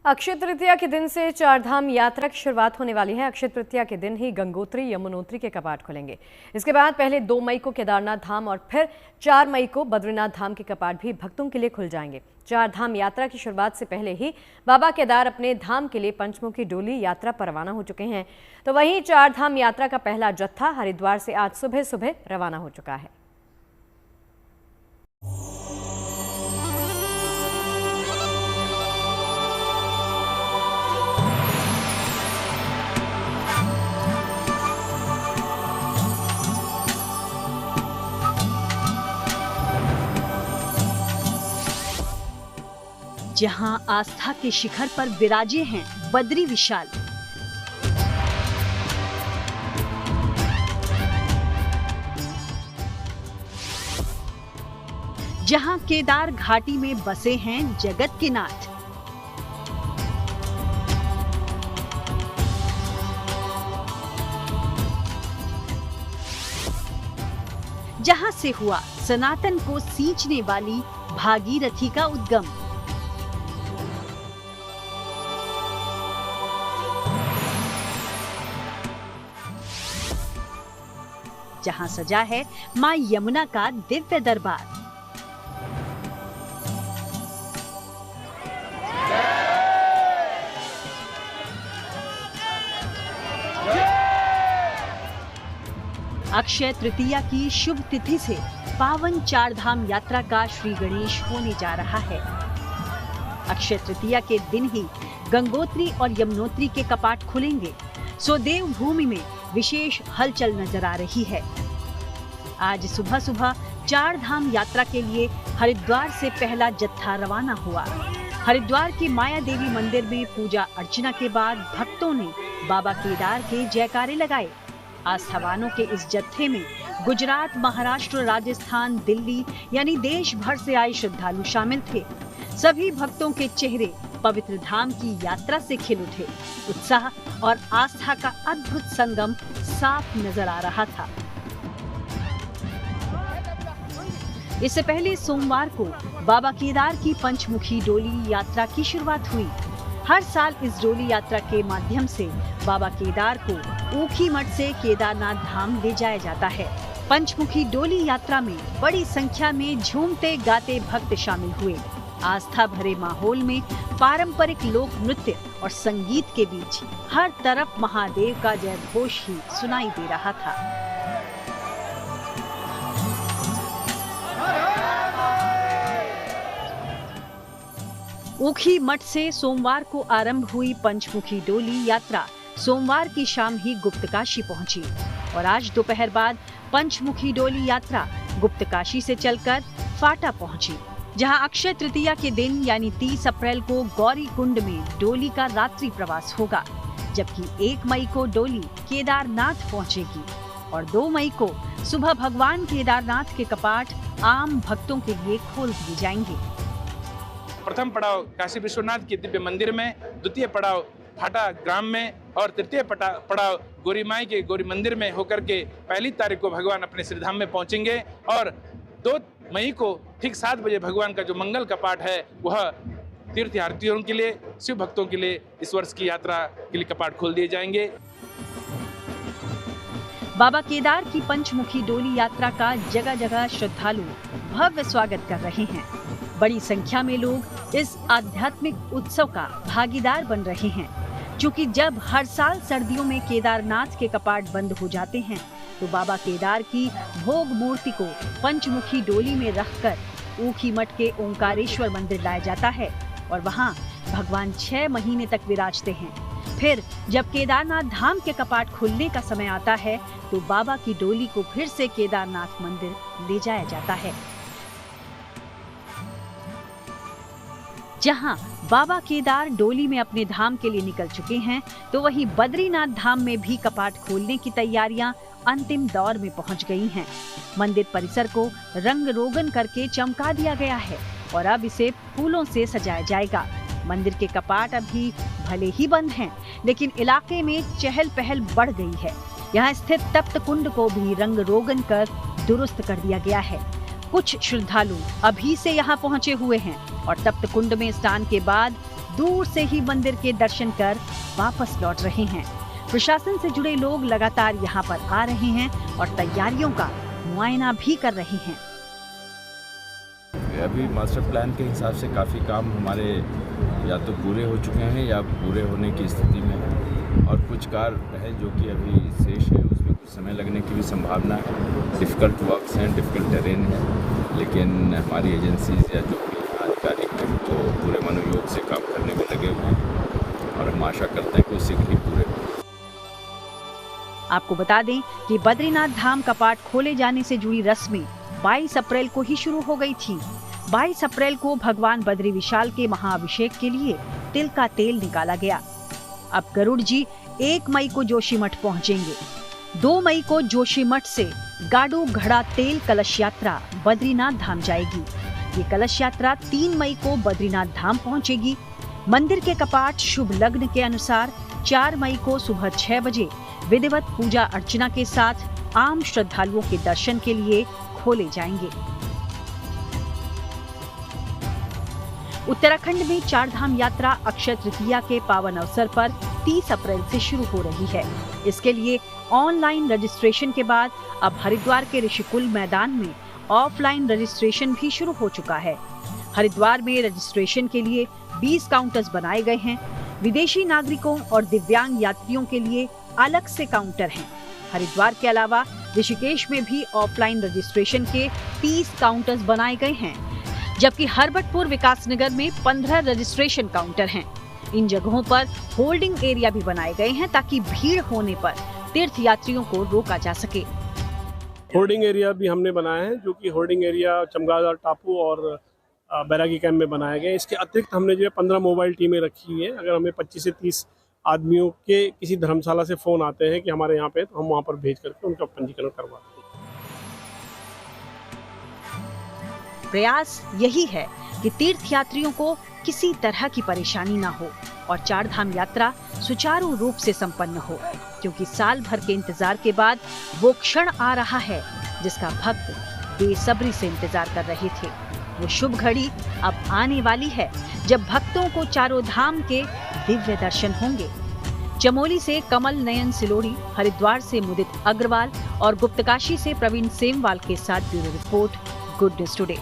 अक्षय तृतीया के दिन से चारधाम यात्रा की शुरुआत होने वाली है। अक्षय तृतीया के दिन ही गंगोत्री यमुनोत्री के कपाट खुलेंगे। इसके बाद पहले 2 मई को केदारनाथ धाम और फिर 4 मई को बद्रीनाथ धाम के कपाट भी भक्तों के लिए खुल जाएंगे। चारधाम यात्रा की शुरुआत से पहले ही बाबा केदार अपने धाम के लिए पंचमुखी डोली यात्रा पर रवाना हो चुके हैं। तो वहीं चारधाम यात्रा का पहला जत्था हरिद्वार से आज सुबह सुबह रवाना हो चुका है। जहां आस्था के शिखर पर विराजे हैं बद्री विशाल, जहां केदार घाटी में बसे हैं जगत के नाथ, जहां से हुआ सनातन को सींचने वाली भागीरथी का उद्गम, जहां सजा है मां यमुना का दिव्य दरबार। अक्षय तृतीया की शुभ तिथि से पावन चारधाम यात्रा का श्री गणेश होने जा रहा है। अक्षय तृतीया के दिन ही गंगोत्री और यमुनोत्री के कपाट खुलेंगे, सो देव भूमि में विशेष हलचल नजर आ रही है। आज सुबह सुबह चारधाम यात्रा के लिए हरिद्वार से पहला जत्था रवाना हुआ। हरिद्वार के माया देवी मंदिर में पूजा अर्चना के बाद भक्तों ने बाबा केदार के जयकारे लगाए। आस्थावानों के इस जत्थे में गुजरात, महाराष्ट्र, राजस्थान, दिल्ली यानी देश भर से आए श्रद्धालु शामिल थे। सभी भक्तों के चेहरे पवित्र धाम की यात्रा से खिल उठे। उत्साह और आस्था का अद्भुत संगम साफ नजर आ रहा था। इससे पहले सोमवार को बाबा केदार की पंचमुखी डोली यात्रा की शुरुआत हुई। हर साल इस डोली यात्रा के माध्यम से बाबा केदार को ऊखीमठ से केदारनाथ धाम ले जाया जाता है। पंचमुखी डोली यात्रा में बड़ी संख्या में झूमते गाते भक्त शामिल हुए। आस्था भरे माहौल में पारंपरिक लोक नृत्य और संगीत के बीच हर तरफ महादेव का जय घोष ही सुनाई दे रहा था। ऊखीमठ से सोमवार को आरंभ हुई पंचमुखी डोली यात्रा सोमवार की शाम ही गुप्तकाशी पहुंची और आज दोपहर बाद पंचमुखी डोली यात्रा गुप्तकाशी से चलकर फाटा पहुंची, जहां अक्षय तृतीया के दिन यानी 30 अप्रैल को गौरी कुंड में डोली का रात्रि प्रवास होगा, जबकि 1 मई को डोली केदारनाथ पहुंचेगी और 2 मई को सुबह भगवान केदारनाथ के कपाट आम भक्तों के लिए खोल दिए जाएंगे। प्रथम पड़ाव काशी विश्वनाथ के दिव्य मंदिर में, द्वितीय पड़ाव फाटा ग्राम में और तृतीय पड़ाव गौरी माई के गौरी मंदिर में होकर के 1 तारीख को भगवान अपने श्रीधाम में पहुंचेंगे और 2 मई को ठीक 7 बजे भगवान का जो मंगल कपाट है वह तीर्थयात्रियों के लिए, शिव भक्तों के लिए इस वर्ष की यात्रा के लिए कपाट खोल दिए जाएंगे। बाबा केदार की पंचमुखी डोली यात्रा का जगह जगह श्रद्धालु भव्य स्वागत कर रहे हैं। बड़ी संख्या में लोग इस आध्यात्मिक उत्सव का भागीदार बन रहे हैं, क्योंकि जब हर साल सर्दियों में केदारनाथ के कपाट बंद हो जाते हैं तो बाबा केदार की भोग मूर्ति को पंचमुखी डोली में रखकर ऊखीमठ के ओंकारेश्वर मंदिर लाया जाता है और वहां भगवान 6 महीने तक विराजते हैं। फिर जब केदारनाथ धाम के कपाट खुलने का समय आता है तो बाबा की डोली को फिर से केदारनाथ मंदिर ले जाया जाता है। जहां बाबा केदार डोली में अपने धाम के लिए निकल चुके हैं, तो वहीं बद्रीनाथ धाम में भी कपाट खोलने की तैयारियां अंतिम दौर में पहुंच गई हैं। मंदिर परिसर को रंग रोगन करके चमका दिया गया है और अब इसे फूलों से सजाया जाएगा। मंदिर के कपाट अभी भले ही बंद हैं, लेकिन इलाके में चहल पहल बढ़ गई है। यहाँ स्थित तप्त कुंड को भी रंग रोगन कर दुरुस्त कर दिया गया है। कुछ श्रद्धालु अभी से यहाँ पहुँचे हुए हैं और तप्त कुंड में स्नान के बाद दूर से ही मंदिर के दर्शन कर वापस लौट रहे हैं। प्रशासन से जुड़े लोग लगातार यहाँ पर आ रहे हैं और तैयारियों का मुआयना भी कर रहे हैं। अभी मास्टर प्लान के हिसाब से काफ़ी काम हमारे या तो पूरे हो चुके हैं या पूरे होने की स्थिति में है, और कुछ कार्य है जो कि अभी शेष है, उसमें कुछ समय लगने की भी संभावना है। डिफ़िकल्ट वर्क्स हैं, डिफ़िकल्ट टेरेन है, लेकिन हमारी एजेंसीज या जो भी अधिकारी हैं तो पूरे मनोयोग से काम करने में लगे हुए हैं और हम आशा करते हैं कि वो शीघ्र ही पूरे हों। आपको बता दें कि बद्रीनाथ धाम कपाट खोले जाने से जुड़ी रस्में 22 अप्रैल को ही शुरू हो गई थी। 22 अप्रैल को भगवान बद्री विशाल के महाअभिषेक के लिए तिल का तेल निकाला गया। अब गरुड़ जी 1 मई को जोशीमठ पहुंचेंगे। 2 मई को जोशीमठ से गाडू घड़ा तेल कलश यात्रा बद्रीनाथ धाम जाएगी। ये कलश यात्रा 3 मई को बद्रीनाथ धाम पहुंचेगी। मंदिर के कपाट शुभ लग्न के अनुसार 4 मई को सुबह 6 बजे विधिवत पूजा अर्चना के साथ आम श्रद्धालुओं के दर्शन के लिए खोले जाएंगे। उत्तराखंड में चारधाम यात्रा अक्षय तृतीया के पावन अवसर पर 30 अप्रैल से शुरू हो रही है। इसके लिए ऑनलाइन रजिस्ट्रेशन के बाद अब हरिद्वार के ऋषिकुल मैदान में ऑफलाइन रजिस्ट्रेशन भी शुरू हो चुका है। हरिद्वार में रजिस्ट्रेशन के लिए 20 काउंटर्स बनाए गए हैं। विदेशी नागरिकों और दिव्यांग यात्रियों के लिए अलग से काउंटर हैं। हरिद्वार के अलावा ऋषिकेश में भी ऑफलाइन रजिस्ट्रेशन के 30 काउंटर्स बनाए गए हैं, जबकि हरबटपुर विकासनगर में 15 रजिस्ट्रेशन काउंटर हैं। इन जगहों पर होल्डिंग एरिया भी बनाए गए हैं ताकि भीड़ होने पर तीर्थ यात्रियों को रोका जा सके। होल्डिंग एरिया भी हमने बनाया है, जो कि होल्डिंग एरिया चमगादड़ टापू और बैरागी कैंप में बनाया गया है। इसके अतिरिक्त हमने जो है 15 मोबाइल टीमें रखी हुई है। अगर हमें 25 से 30 आदमियों के किसी धर्मशाला से फोन आते हैं कि हमारे यहाँ पे, तो हम वहाँ पर भेज करके उनका पंजीकरण करवाते हैं। प्रयास यही है कि तीर्थ यात्रियों को किसी तरह की परेशानी ना हो और चारधाम यात्रा सुचारू रूप से संपन्न हो, क्योंकि साल भर के इंतजार के बाद वो क्षण आ रहा है जिसका भक्त बेसब्री से इंतजार कर रहे थे। वो शुभ घड़ी अब आने वाली है जब भक्तों को चारों धाम के दिव्य दर्शन होंगे। चमोली से कमल नयन सिलोड़ी, हरिद्वार से मुदित अग्रवाल और गुप्तकाशी से प्रवीण सेमवाल के साथ bureau report, good news today.